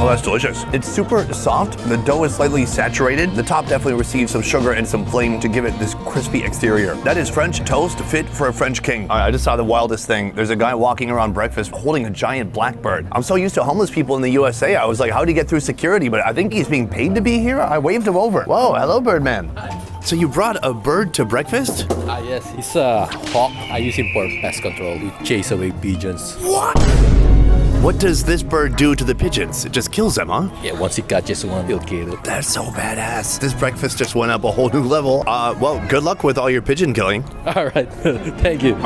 Oh, that's delicious. It's super soft. The dough is slightly saturated. The top definitely receives some sugar and some flame to give it this crispy exterior. That is French toast fit for a French king. I just saw the wildest thing. There's a guy walking around breakfast holding a giant blackbird. I'm so used to homeless people in the USA. I was like, how did he get through security? But I think he's being paid to be here. I waved him over. Whoa, hello, Birdman. So you brought a bird to breakfast? Yes, it's a hawk. I use him for pest control to chase away pigeons. What? What does this bird do to the pigeons? It just kills them, huh? Yeah, once he catches one, he'll kill it. That's so badass. This breakfast just went up a whole new level. Well, good luck with all your pigeon killing. All right, thank you.